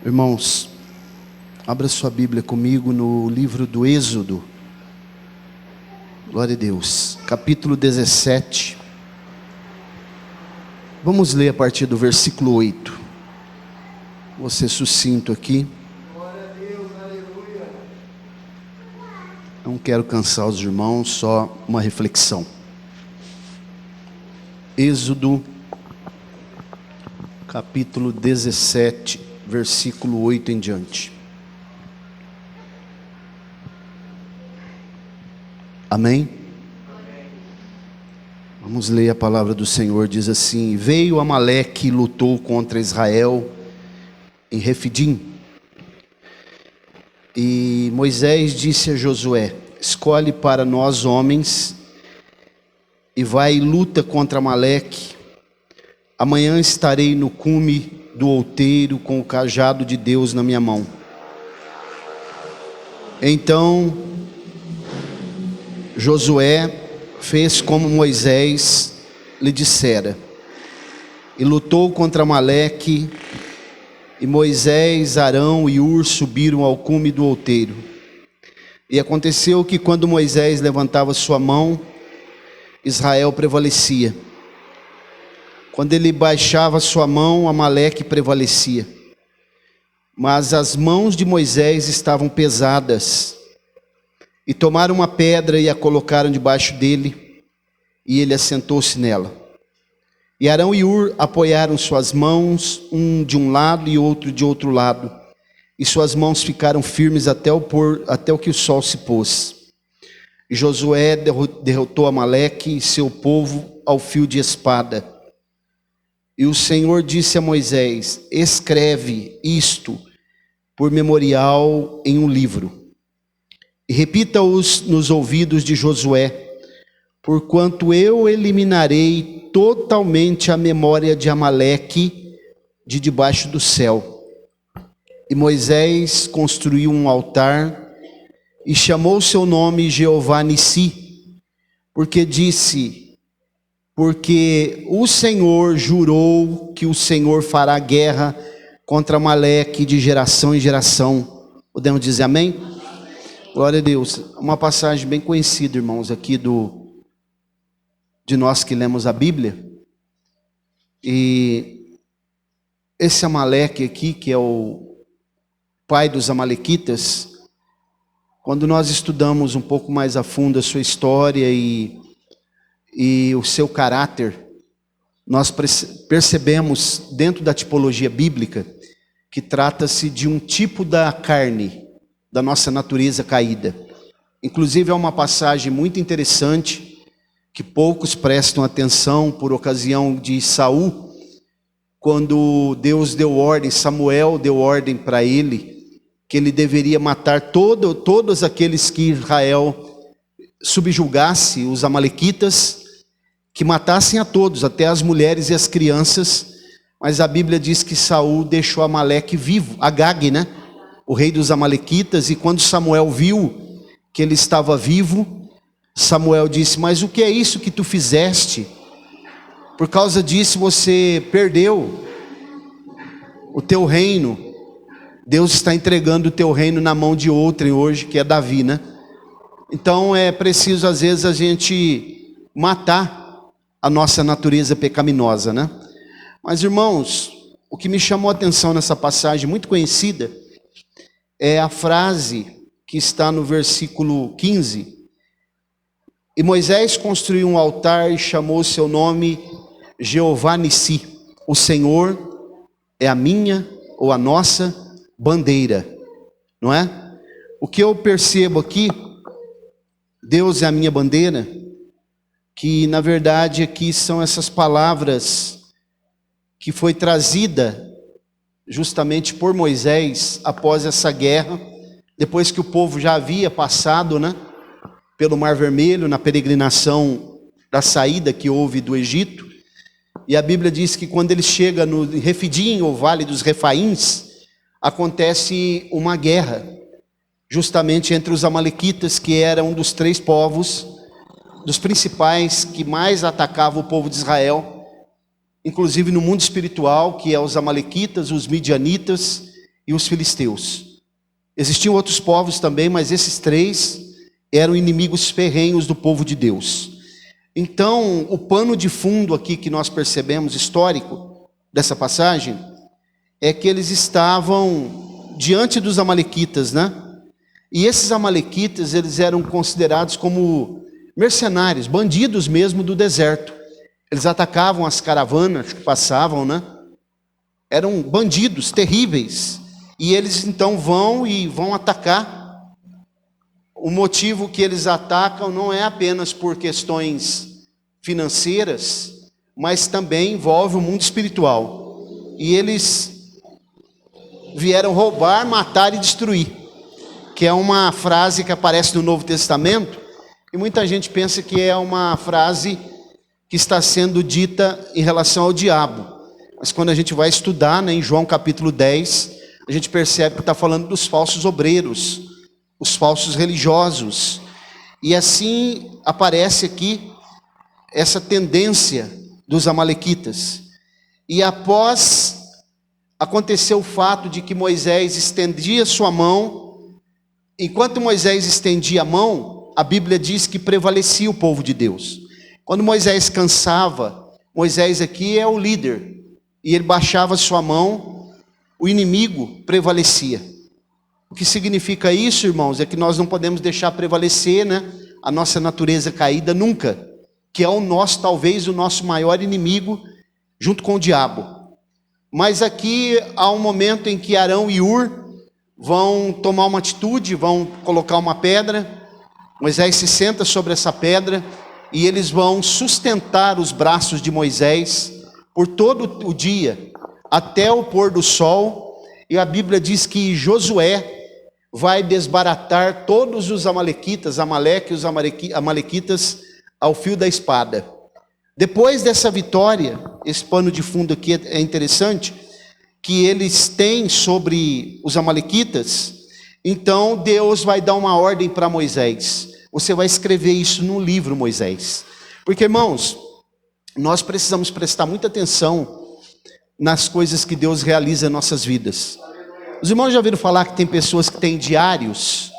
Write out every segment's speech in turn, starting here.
Irmãos, abra sua Bíblia comigo no livro do Êxodo. Glória a Deus. Capítulo 17. Vamos ler a partir do versículo 8. Vou ser sucinto aqui. Glória a Deus, aleluia. Não quero cansar os irmãos, só uma reflexão. Êxodo, capítulo 17, versículo 8 em diante. Amém? Vamos ler a palavra do Senhor, diz assim: Veio Amaleque e lutou contra Israel em Refidim. E Moisés disse a Josué: Escolhe para nós homens e vai e luta contra Amaleque. Amanhã estarei no cume do outeiro com o cajado de Deus na minha mão. Então Josué fez como Moisés lhe dissera, e lutou contra Amaleque, e Moisés, Arão e Hur subiram ao cume do outeiro. E aconteceu que quando Moisés levantava sua mão, Israel prevalecia. Quando ele baixava sua mão, Amaleque prevalecia. Mas as mãos de Moisés estavam pesadas. E tomaram uma pedra e a colocaram debaixo dele, e ele assentou-se nela. E Arão e Hur apoiaram suas mãos, um de um lado e outro de outro lado, e suas mãos ficaram firmes até o que o sol se pôs. E Josué derrotou Amaleque e seu povo ao fio de espada. E o Senhor disse a Moisés: Escreve isto por memorial em um livro, e repita-os nos ouvidos de Josué, porquanto eu eliminarei totalmente a memória de Amaleque de debaixo do céu. E Moisés construiu um altar e chamou seu nome Jeová Nissi, porque disse: Porque o Senhor jurou que o Senhor fará guerra contra Amaleque de geração em geração. Podemos dizer amém? Glória a Deus. Uma passagem bem conhecida, irmãos, aqui de nós que lemos a Bíblia. E esse Amaleque aqui, que é o pai dos amalequitas, quando nós estudamos um pouco mais a fundo a sua história e o seu caráter, nós percebemos dentro da tipologia bíblica que trata-se de um tipo da carne, da nossa natureza caída. Inclusive é uma passagem muito interessante que poucos prestam atenção por ocasião de Saul, quando Deus deu ordem, Samuel deu ordem para ele, que ele deveria matar todos aqueles que Israel subjugasse, os amalequitas, que matassem a todos, até as mulheres e as crianças. Mas a Bíblia diz que Saul deixou Amaleque vivo, Agag, né? O rei dos amalequitas. E quando Samuel viu que ele estava vivo, Samuel disse: Mas o que é isso que tu fizeste? Por causa disso você perdeu o teu reino. Deus está entregando o teu reino na mão de outrem hoje, que é Davi, né? Então é preciso às vezes a gente matar a nossa natureza pecaminosa, né? Mas irmãos, o que me chamou a atenção nessa passagem muito conhecida é a frase que está no versículo 15. E Moisés construiu um altar e chamou seu nome Jeová Nissi. O Senhor é a minha ou a nossa bandeira, não é? O que eu percebo aqui, Deus é a minha bandeira, que na verdade aqui são essas palavras que foi trazida justamente por Moisés após essa guerra, depois que o povo já havia passado, né, pelo Mar Vermelho, na peregrinação da saída que houve do Egito. E a Bíblia diz que quando ele chega no Refidim, ou Vale dos Refaíns, acontece uma guerra, justamente entre os amalequitas, que eram um dos 3 povos, dos principais que mais atacavam o povo de Israel, inclusive no mundo espiritual, que é os amalequitas, os midianitas e os filisteus. Existiam outros povos também, mas esses três eram inimigos ferrenhos do povo de Deus. Então, o pano de fundo aqui que nós percebemos, histórico, dessa passagem, é que eles estavam diante dos amalequitas, né? E esses amalequitas, eles eram considerados como mercenários, bandidos mesmo do deserto. Eles atacavam as caravanas que passavam, né? Eram bandidos terríveis. E eles então vão atacar. O motivo que eles atacam não é apenas por questões financeiras, mas também envolve o mundo espiritual. E eles vieram roubar, matar e destruir, que é uma frase que aparece no Novo Testamento, e muita gente pensa que é uma frase que está sendo dita em relação ao diabo. Mas quando a gente vai estudar, né, em João capítulo 10, a gente percebe que está falando dos falsos obreiros, os falsos religiosos. E assim aparece aqui essa tendência dos amalequitas. E após acontecer o fato de que Moisés estendia sua mão, enquanto Moisés estendia a mão, a Bíblia diz que prevalecia o povo de Deus. Quando Moisés cansava, Moisés aqui é o líder, e ele baixava sua mão, o inimigo prevalecia. O que significa isso, irmãos, é que nós não podemos deixar prevalecer, né, a nossa natureza caída nunca, que é talvez o nosso maior inimigo, junto com o diabo. Mas aqui há um momento em que Arão e Ur vão tomar uma atitude, vão colocar uma pedra. Moisés se senta sobre essa pedra e eles vão sustentar os braços de Moisés por todo o dia, até o pôr do sol. E a Bíblia diz que Josué vai desbaratar todos os amalequitas, Amaleque e os amalequitas ao fio da espada. Depois dessa vitória, esse pano de fundo aqui é interessante, que eles têm sobre os amalequitas. Então Deus vai dar uma ordem para Moisés: você vai escrever isso no livro, Moisés. Porque, irmãos, nós precisamos prestar muita atenção nas coisas que Deus realiza em nossas vidas. Os irmãos já ouviram falar que tem pessoas que têm diários,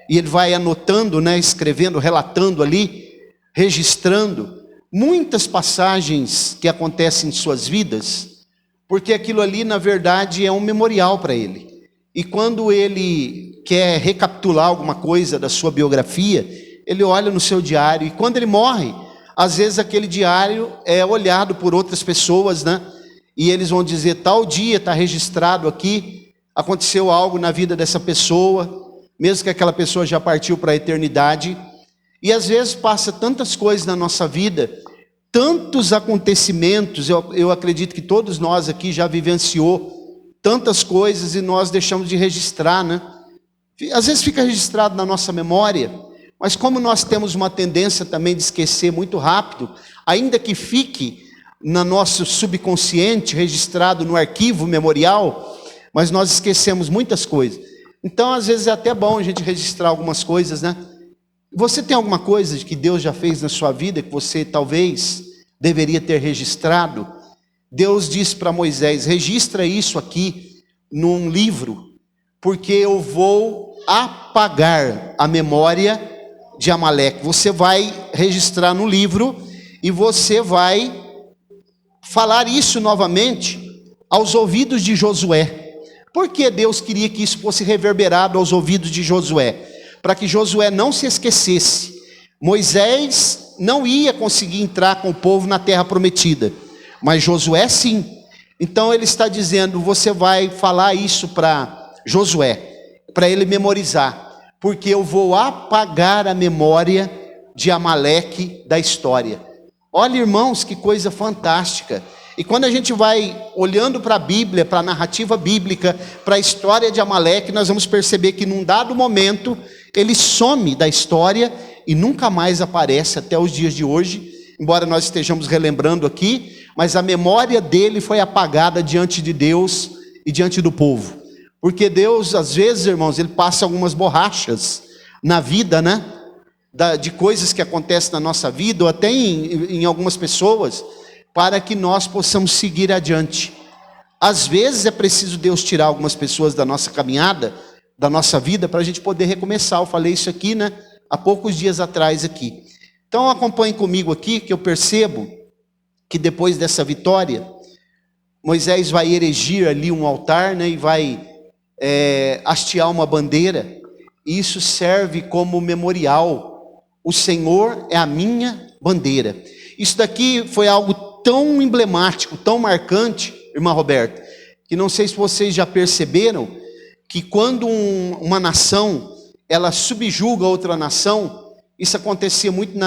e ele vai anotando, né, escrevendo, relatando ali, registrando muitas passagens que acontecem em suas vidas, porque aquilo ali, na verdade, é um memorial para ele. E quando ele quer recapitular alguma coisa da sua biografia, ele olha no seu diário, e quando ele morre, às vezes aquele diário é olhado por outras pessoas, né? E eles vão dizer: tal dia está registrado aqui, aconteceu algo na vida dessa pessoa, mesmo que aquela pessoa já partiu para a eternidade. E às vezes passa tantas coisas na nossa vida, tantos acontecimentos, eu acredito que todos nós aqui já vivenciou tantas coisas e nós deixamos de registrar, né? Às vezes fica registrado na nossa memória, mas como nós temos uma tendência também de esquecer muito rápido, ainda que fique no nosso subconsciente, registrado no arquivo memorial, mas nós esquecemos muitas coisas. Então às vezes é até bom a gente registrar algumas coisas, né? Você tem alguma coisa que Deus já fez na sua vida que você talvez deveria ter registrado? Deus disse para Moisés: registra isso aqui num livro, porque eu vou apagar a memória de Amaleque. Você vai registrar no livro e você vai falar isso novamente aos ouvidos de Josué. Por que Deus queria que isso fosse reverberado aos ouvidos de Josué? Para que Josué não se esquecesse. Moisés não ia conseguir entrar com o povo na terra prometida, mas Josué sim. Então ele está dizendo: você vai falar isso para Josué, para ele memorizar, porque eu vou apagar a memória de Amaleque da história. Olha, irmãos, que coisa fantástica. E quando a gente vai olhando para a Bíblia, para a narrativa bíblica, para a história de Amaleque, nós vamos perceber que num dado momento ele some da história e nunca mais aparece até os dias de hoje, embora nós estejamos relembrando aqui, mas a memória dele foi apagada diante de Deus e diante do povo. Porque Deus, às vezes, irmãos, ele passa algumas borrachas na vida, né? De coisas que acontecem na nossa vida, ou até em algumas pessoas, para que nós possamos seguir adiante. Às vezes é preciso Deus tirar algumas pessoas da nossa caminhada, da nossa vida, para a gente poder recomeçar. Eu falei isso aqui, né, há poucos dias atrás aqui. Então acompanhe comigo aqui, que eu percebo que depois dessa vitória, Moisés vai erigir ali um altar, né, e vai hastear uma bandeira, e isso serve como memorial. O Senhor é a minha bandeira. Isso daqui foi algo tão emblemático, tão marcante, irmã Roberta, que não sei se vocês já perceberam, que quando uma nação, ela subjuga outra nação, isso acontecia muito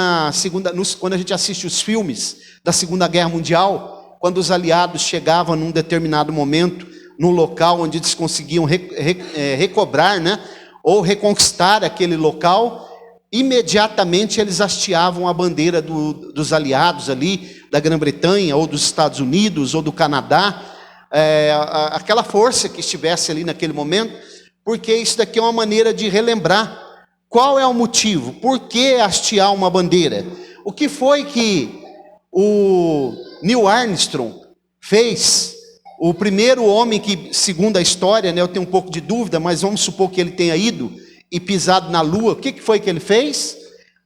quando a gente assiste os filmes da Segunda Guerra Mundial, quando os aliados chegavam num determinado momento, num local onde eles conseguiam recobrar, né, ou reconquistar aquele local, imediatamente eles hasteavam a bandeira dos aliados ali, da Grã-Bretanha, ou dos Estados Unidos, ou do Canadá, aquela força que estivesse ali naquele momento, porque isso daqui é uma maneira de relembrar. Qual é o motivo? Por que hastear uma bandeira? O que foi que o Neil Armstrong fez? O primeiro homem que, segundo a história, né, eu tenho um pouco de dúvida, mas vamos supor que ele tenha ido e pisado na lua. O que foi que ele fez?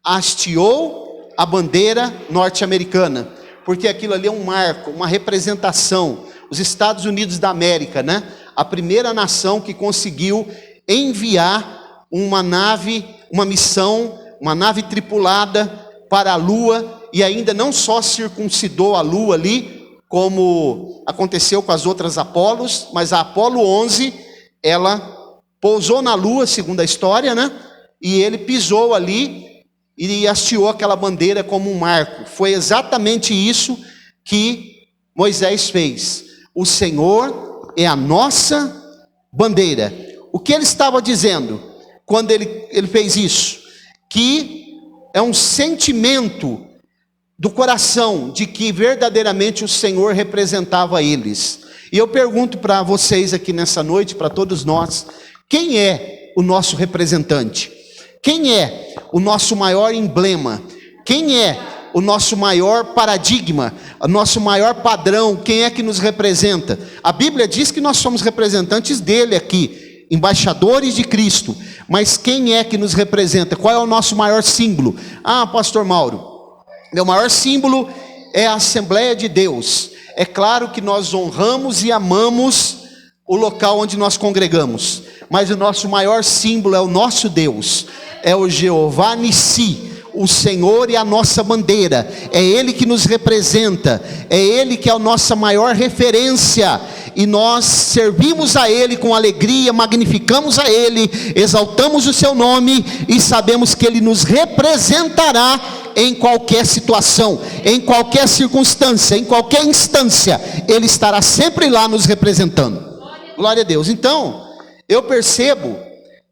Hasteou a bandeira norte-americana, porque aquilo ali é um marco, uma representação. Os Estados Unidos da América, né, a primeira nação que conseguiu enviar uma nave, uma missão, uma nave tripulada para a lua, e ainda não só circuncidou a lua ali, como aconteceu com as outras Apolos, mas a Apolo 11, ela pousou na lua, segundo a história, né? E ele pisou ali e hasteou aquela bandeira como um marco. Foi exatamente isso que Moisés fez. O Senhor é a nossa bandeira. O que ele estava dizendo quando ele fez isso? Que é um sentimento do coração de que verdadeiramente o Senhor representava eles. E eu pergunto para vocês aqui nessa noite, para todos nós, quem é o nosso representante? Quem é o nosso maior emblema? Quem é o nosso maior paradigma? O nosso maior padrão? Quem é que nos representa? A Bíblia diz que nós somos representantes dele aqui, embaixadores de Cristo. Mas quem é que nos representa? Qual é o nosso maior símbolo? Ah, pastor Mauro, meu maior símbolo é a Assembleia de Deus. É claro que nós honramos e amamos o local onde nós congregamos, mas o nosso maior símbolo é o nosso Deus, é o Jeová Nissi, o Senhor e a nossa bandeira. É Ele que nos representa, é Ele que é a nossa maior referência, e nós servimos a Ele com alegria, magnificamos a Ele, exaltamos o seu nome, e sabemos que Ele nos representará em qualquer situação, em qualquer circunstância, em qualquer instância, Ele estará sempre lá nos representando. Glória a Deus. Então, eu percebo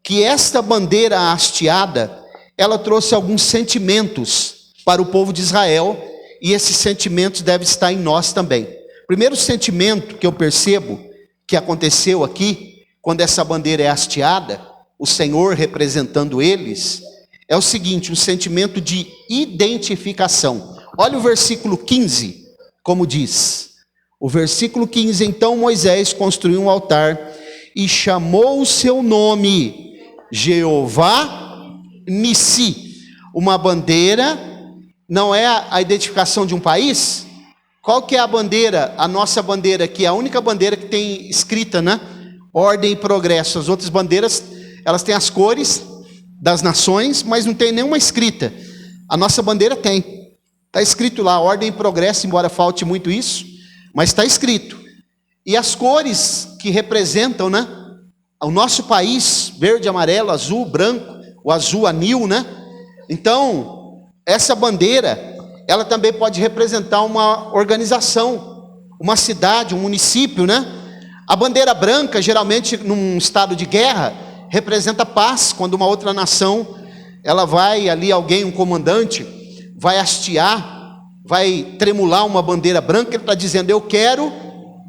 que esta bandeira hasteada, ela trouxe alguns sentimentos para o povo de Israel, e esses sentimentos devem estar em nós também. Primeiro sentimento que eu percebo que aconteceu aqui, quando essa bandeira é hasteada, o Senhor representando eles, é o seguinte, um sentimento de identificação. Olha o versículo 15, como diz. O versículo 15, então Moisés construiu um altar e chamou o seu nome Jeová Nissi. Uma bandeira não é a identificação de um país? Qual que é a bandeira? A nossa bandeira aqui é a única bandeira que tem escrita, né? Ordem e progresso. As outras bandeiras, elas têm as cores das nações, mas não tem nenhuma escrita. A nossa bandeira tem. Está escrito lá, ordem e progresso, embora falte muito isso, mas está escrito. E as cores que representam, né, o nosso país, verde, amarelo, azul, branco, o azul anil, né? Então, essa bandeira, ela também pode representar uma organização, uma cidade, um município, né? A bandeira branca, geralmente num estado de guerra, representa paz. Quando uma outra nação, ela vai ali, alguém, um comandante, vai hastear, vai tremular uma bandeira branca, ele está dizendo, eu quero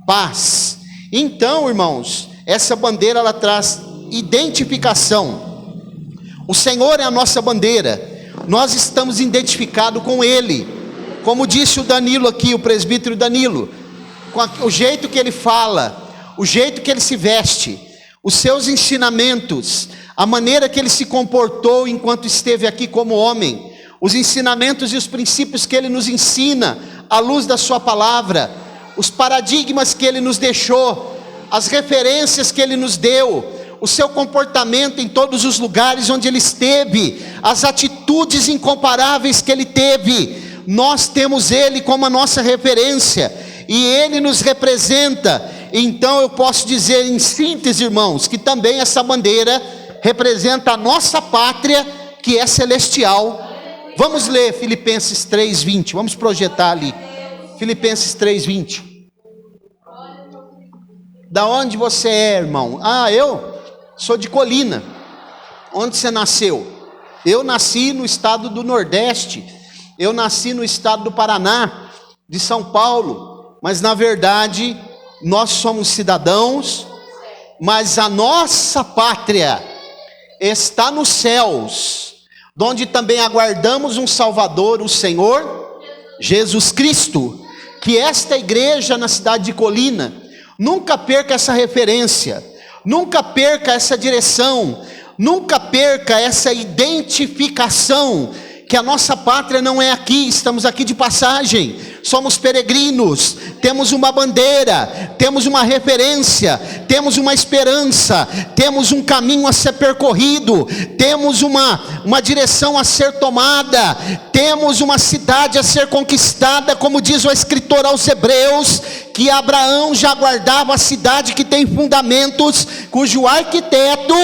paz. Então, irmãos, essa bandeira, ela traz identificação. O Senhor é a nossa bandeira, nós estamos identificados com Ele. Como disse o Danilo aqui, o presbítero Danilo, o jeito que ele fala, o jeito que ele se veste, os seus ensinamentos, a maneira que ele se comportou enquanto esteve aqui como homem, os ensinamentos e os princípios que ele nos ensina à luz da sua palavra, os paradigmas que ele nos deixou, as referências que ele nos deu, o seu comportamento em todos os lugares onde ele esteve, as atitudes incomparáveis que ele teve. Nós temos ele como a nossa referência e ele nos representa. Então eu posso dizer em síntese, irmãos, que também essa bandeira representa a nossa pátria, que é celestial. Vamos ler Filipenses 3:20, vamos projetar ali, Filipenses 3:20. Da onde você é, irmão? Eu sou de Colina. Onde você nasceu? Eu nasci no estado do Nordeste, eu nasci no estado do Paraná, de São Paulo, mas na verdade nós somos cidadãos, mas a nossa pátria está nos céus, onde também aguardamos um Salvador, o Senhor Jesus Cristo. Que esta igreja na cidade de Colina nunca perca essa referência, nunca perca essa direção, nunca perca essa identificação, que a nossa pátria não é aqui, estamos aqui de passagem, somos peregrinos, temos uma bandeira, temos uma referência, temos uma esperança, temos um caminho a ser percorrido, temos uma direção a ser tomada, temos uma cidade a ser conquistada, como diz o escritor aos Hebreus, que Abraão já guardava a cidade que tem fundamentos, cujo arquiteto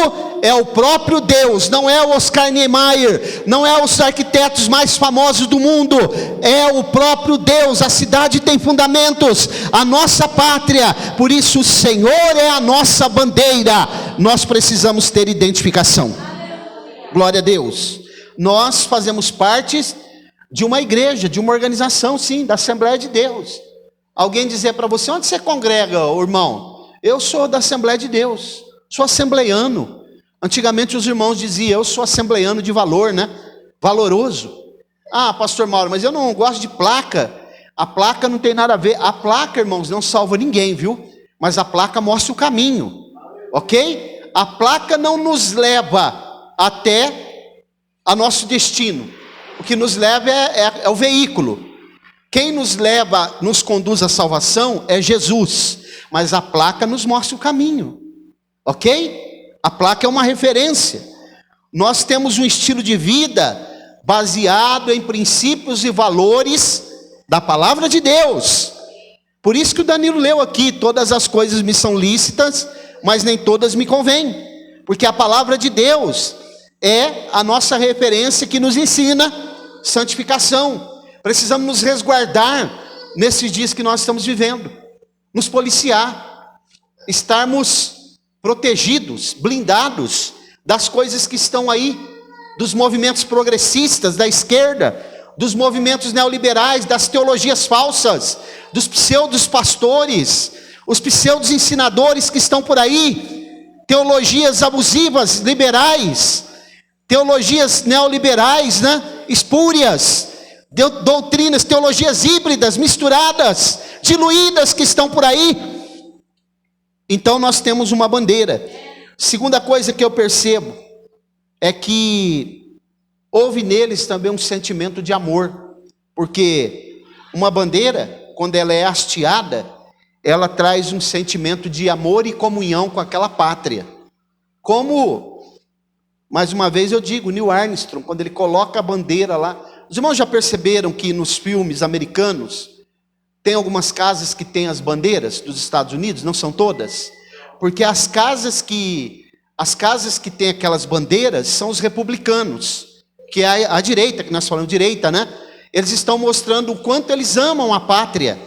é o próprio Deus, não é o Oscar Niemeyer, não é os arquitetos mais famosos do mundo, é o próprio Deus. A cidade tem fundamentos, a nossa pátria, por isso o Senhor é a nossa bandeira. Nós precisamos ter identificação. Glória a Deus. Nós fazemos parte de uma igreja, de uma organização, sim, da Assembleia de Deus. Alguém dizer para você: onde você congrega, irmão? Eu sou da Assembleia de Deus, sou assembleiano. Antigamente os irmãos diziam: eu sou assembleiano de valor, né? Valoroso. Pastor Mauro, mas eu não gosto de placa. A placa não tem nada a ver. A placa, irmãos, não salva ninguém, viu? Mas a placa mostra o caminho, ok? A placa não nos leva até a nosso destino. O que nos leva é o veículo. Quem nos leva, nos conduz à salvação é Jesus. Mas a placa nos mostra o caminho, ok? A placa é uma referência. Nós temos um estilo de vida baseado em princípios e valores da palavra de Deus. Por isso que o Danilo leu aqui: todas as coisas me são lícitas, mas nem todas me convêm. Porque a palavra de Deus é a nossa referência que nos ensina santificação. Precisamos nos resguardar nesses dias que nós estamos vivendo, nos policiar, estarmos protegidos, blindados das coisas que estão aí, dos movimentos progressistas da esquerda, dos movimentos neoliberais, das teologias falsas, dos pseudos pastores, os pseudos ensinadores que estão por aí, teologias abusivas, liberais, teologias neoliberais, né? Espúrias, doutrinas, teologias híbridas, misturadas, diluídas que estão por aí. Então nós temos uma bandeira. Segunda coisa que eu percebo é que houve neles também um sentimento de amor, porque uma bandeira, quando ela é hasteada, ela traz um sentimento de amor e comunhão com aquela pátria. Como, mais uma vez eu digo, Neil Armstrong, quando ele coloca a bandeira lá. Os irmãos já perceberam que nos filmes americanos tem algumas casas que têm as bandeiras dos Estados Unidos? Não são todas, porque as casas que têm aquelas bandeiras são os republicanos, que é a direita, que nós falamos direita, né? Eles estão mostrando o quanto eles amam a pátria.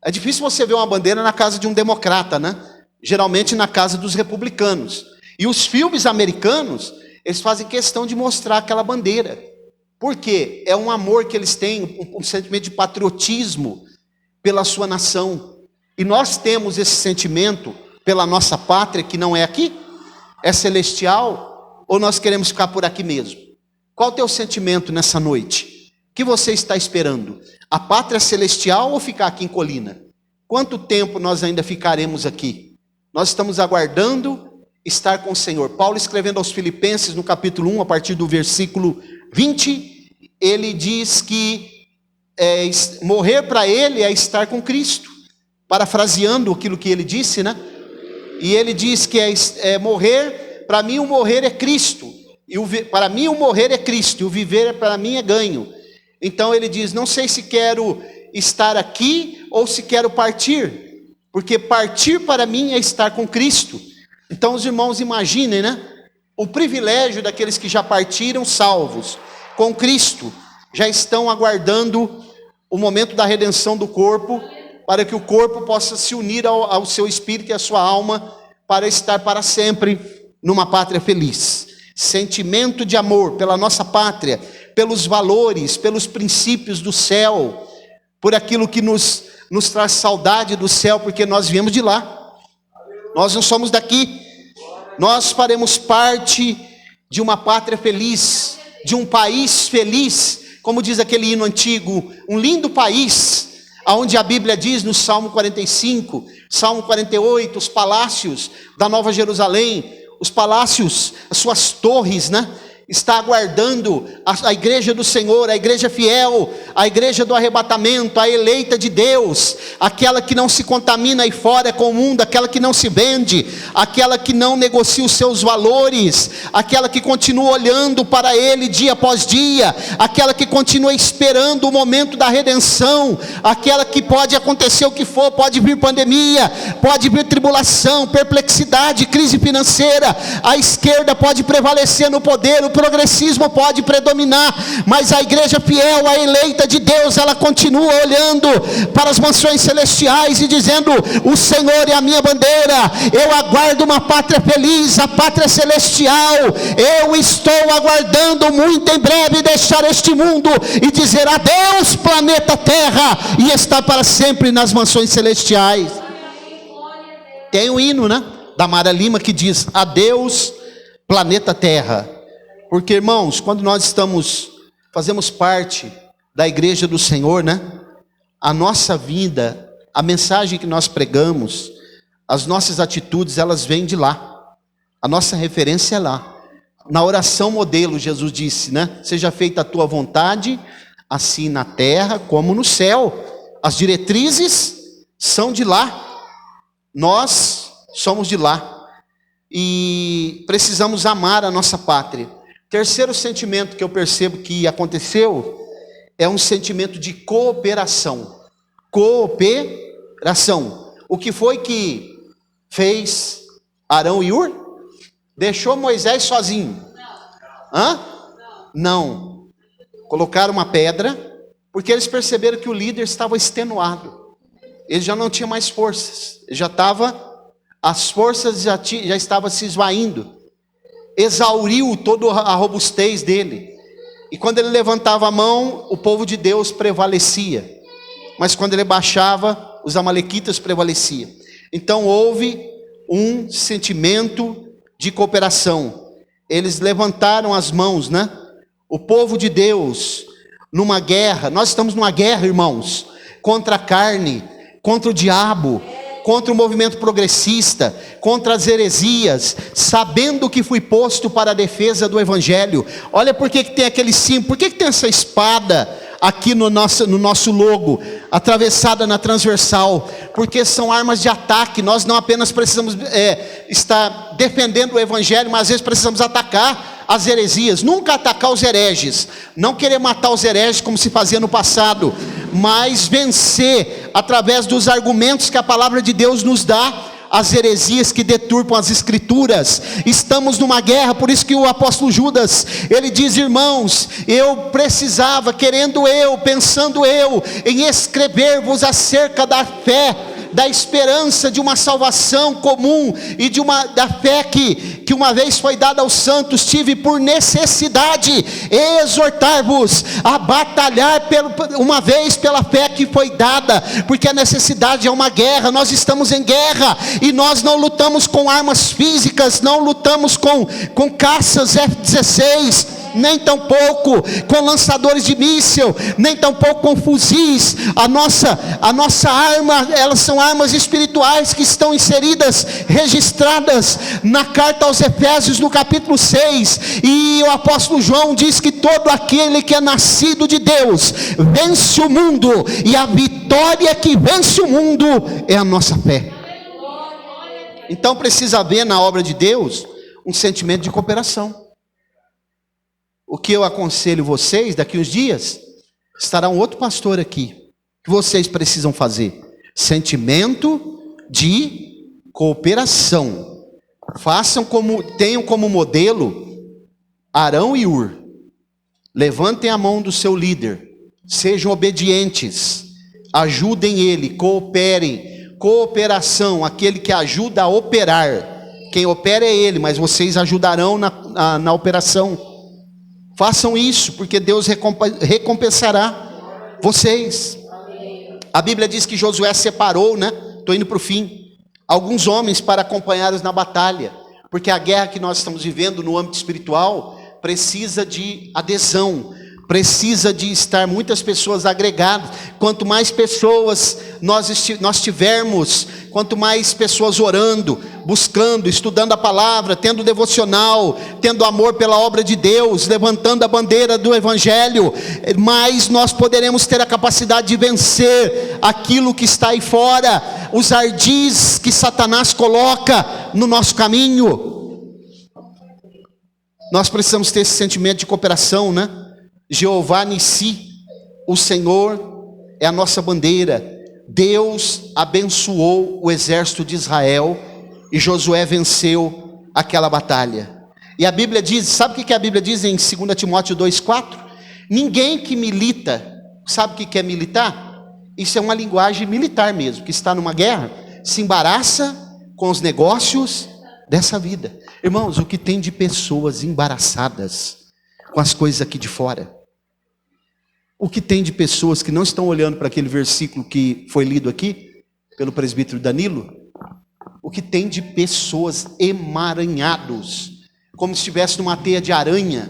É difícil você ver uma bandeira na casa de um democrata, né? Geralmente na casa dos republicanos. E os filmes americanos, eles fazem questão de mostrar aquela bandeira. Por quê? É um amor que eles têm, um sentimento de patriotismo pela sua nação. E nós temos esse sentimento pela nossa pátria, que não é aqui? É celestial? Ou nós queremos ficar por aqui mesmo? Qual o teu sentimento nessa noite? O que você está esperando? A pátria celestial ou ficar aqui em Colina? quanto tempo nós ainda ficaremos aqui? Nós estamos aguardando estar com o Senhor. Paulo, escrevendo aos Filipenses, no capítulo 1, a partir do versículo 20, ele diz que morrer para ele é estar com Cristo. Parafraseando aquilo que ele disse, né? E ele diz que morrer, para mim o morrer é Cristo. Para mim o morrer é Cristo, e o viver para mim é ganho. Então ele diz, não sei se quero estar aqui ou se quero partir, porque partir para mim é estar com Cristo. Então os irmãos imaginem, né? O privilégio daqueles que já partiram salvos com Cristo, já estão aguardando o momento da redenção do corpo, para que o corpo possa se unir ao seu espírito e à sua alma, para estar para sempre numa pátria feliz. Sentimento de amor pela nossa pátria, pelos valores, pelos princípios do céu, por aquilo que nos traz saudade do céu, porque nós viemos de lá, nós não somos daqui, nós faremos parte de uma pátria feliz, de um país feliz, como diz aquele hino antigo, um lindo país, onde a Bíblia diz no Salmo 45, Salmo 48, os palácios da Nova Jerusalém, os palácios, as suas torres, né? Está aguardando a igreja do Senhor, a igreja fiel, a igreja do arrebatamento, a eleita de Deus, aquela que não se contamina aí fora com o mundo, aquela que não se vende, aquela que não negocia os seus valores, aquela que continua olhando para Ele dia após dia, aquela que continua esperando o momento da redenção, aquela que pode acontecer o que for, pode vir pandemia, pode vir tribulação, perplexidade, crise financeira, a esquerda pode prevalecer no poder, o progressismo pode predominar, mas a igreja fiel, a eleita de Deus, ela continua olhando para as mansões celestiais e dizendo, o Senhor é a minha bandeira, eu aguardo uma pátria feliz, a pátria celestial, eu estou aguardando muito em breve deixar este mundo e dizer adeus planeta Terra, e estar para sempre nas mansões celestiais. Tem um hino, né, da Mara Lima, que diz, adeus planeta Terra. Porque, irmãos, quando nós fazemos parte da igreja do Senhor, né? A nossa vida, a mensagem que nós pregamos, as nossas atitudes, elas vêm de lá. A nossa referência é lá. Na oração modelo, Jesus disse, né? Seja feita a tua vontade, assim na terra como no céu. As diretrizes são de lá. Nós somos de lá. E precisamos amar a nossa pátria. Terceiro sentimento que eu percebo que aconteceu é um sentimento de cooperação. Cooperação. O que foi que fez Arão e Hur? Deixou Moisés sozinho. Hã? Não. Colocaram uma pedra, porque eles perceberam que o líder estava extenuado. Ele já não tinha mais forças. As forças já estavam se esvaindo. Exauriu toda a robustez dele, e quando ele levantava a mão, o povo de Deus prevalecia, mas quando ele baixava, os amalequitas prevaleciam. Então houve um sentimento de cooperação, eles levantaram as mãos, né? O povo de Deus, numa guerra, nós estamos numa guerra, irmãos, contra a carne, contra o diabo, contra o movimento progressista, contra as heresias, sabendo que fui posto para a defesa do evangelho. Olha por que tem aquele símbolo, por que tem essa espada aqui no nosso logo, atravessada na transversal? Porque são armas de ataque. Nós não apenas precisamos estar defendendo o evangelho, mas às vezes precisamos atacar as heresias, nunca atacar os hereges, não querer matar os hereges como se fazia no passado, mas vencer através dos argumentos que a palavra de Deus nos dá, as heresias que deturpam as escrituras. Estamos numa guerra, por isso que o apóstolo Judas, ele diz, irmãos, eu precisava, pensando em escrever-vos acerca da fé, da esperança de uma salvação comum, e da fé que uma vez foi dada aos santos, tive por necessidade exortar-vos a batalhar uma vez pela fé que foi dada, porque a necessidade é uma guerra, nós estamos em guerra, e nós não lutamos com armas físicas, não lutamos com caças F-16, nem tampouco com lançadores de míssil, nem tampouco com fuzis. A nossa arma, elas são armas espirituais que estão inseridas, registradas na carta aos Efésios, no capítulo 6. E o apóstolo João diz que todo aquele que é nascido de Deus vence o mundo, e a vitória que vence o mundo é a nossa fé. Então precisa haver na obra de Deus um sentimento de cooperação. O que eu aconselho vocês, daqui uns dias estará um outro pastor aqui. O que vocês precisam fazer? Sentimento de cooperação. Tenham como modelo Arão e Ur. Levantem a mão do seu líder, sejam obedientes, ajudem ele, cooperem. Cooperação, aquele que ajuda a operar. Quem opera é ele, mas vocês ajudarão na operação. Façam isso, porque Deus recompensará vocês. A Bíblia diz que Josué separou, estou indo para o fim, alguns homens para acompanhá-los na batalha, porque a guerra que nós estamos vivendo no âmbito espiritual precisa de adesão, precisa de estar muitas pessoas agregadas. Quanto mais pessoas nós tivermos, quanto mais pessoas orando, buscando, estudando a palavra, tendo devocional, tendo amor pela obra de Deus, levantando a bandeira do Evangelho, mais nós poderemos ter a capacidade de vencer aquilo que está aí fora, os ardis que Satanás coloca no nosso caminho. Nós precisamos ter esse sentimento de cooperação, Jeová Nissi, o Senhor é a nossa bandeira. Deus abençoou o exército de Israel e Josué venceu aquela batalha. E a Bíblia diz, sabe o que a Bíblia diz em 2 Timóteo 2,4? Ninguém que milita, sabe o que é militar? Isso é uma linguagem militar mesmo, que está numa guerra, se embaraça com os negócios dessa vida. Irmãos, o que tem de pessoas embaraçadas com as coisas aqui de fora? O que tem de pessoas que não estão olhando para aquele versículo que foi lido aqui, pelo presbítero Danilo? O que tem de pessoas emaranhados, como se estivesse numa teia de aranha,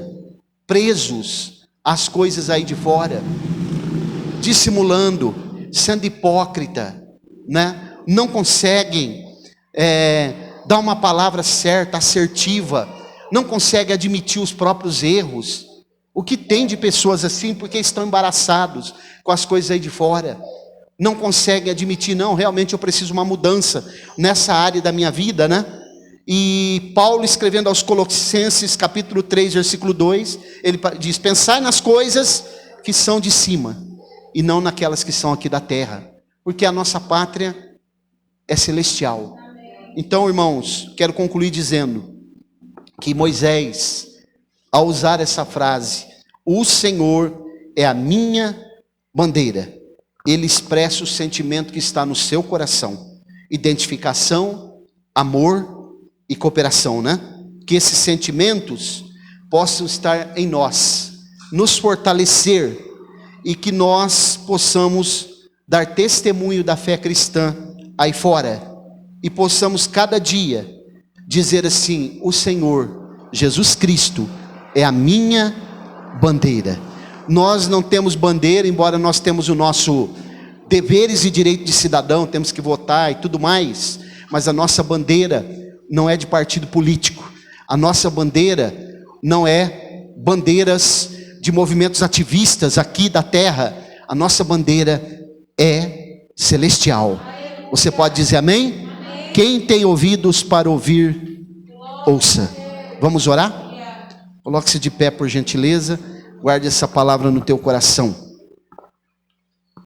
presos às coisas aí de fora, dissimulando, sendo hipócrita, não conseguem dar uma palavra certa, assertiva, não conseguem admitir os próprios erros. O que tem de pessoas assim, porque estão embaraçados com as coisas aí de fora, não conseguem admitir, não, realmente eu preciso de uma mudança nessa área da minha vida, E Paulo, escrevendo aos Colossenses, capítulo 3, versículo 2, ele diz: pensai nas coisas que são de cima, e não naquelas que são aqui da terra, porque a nossa pátria é celestial. Então, irmãos, quero concluir dizendo que Moisés, ao usar essa frase, o Senhor é a minha bandeira, ele expressa o sentimento que está no seu coração: identificação, amor e cooperação, Que esses sentimentos possam estar em nós, nos fortalecer, e que nós possamos dar testemunho da fé cristã aí fora, e possamos cada dia dizer assim: o Senhor Jesus Cristo é a minha bandeira. Nós não temos bandeira, embora nós temos o nosso deveres e direito de cidadão, temos que votar e tudo mais, mas a nossa bandeira não é de partido político, a nossa bandeira não é bandeiras de movimentos ativistas aqui da terra, a nossa bandeira é celestial. Você pode dizer amém? Quem tem ouvidos para ouvir, ouça. Vamos orar? Coloque-se de pé, por gentileza. Guarde essa palavra no teu coração.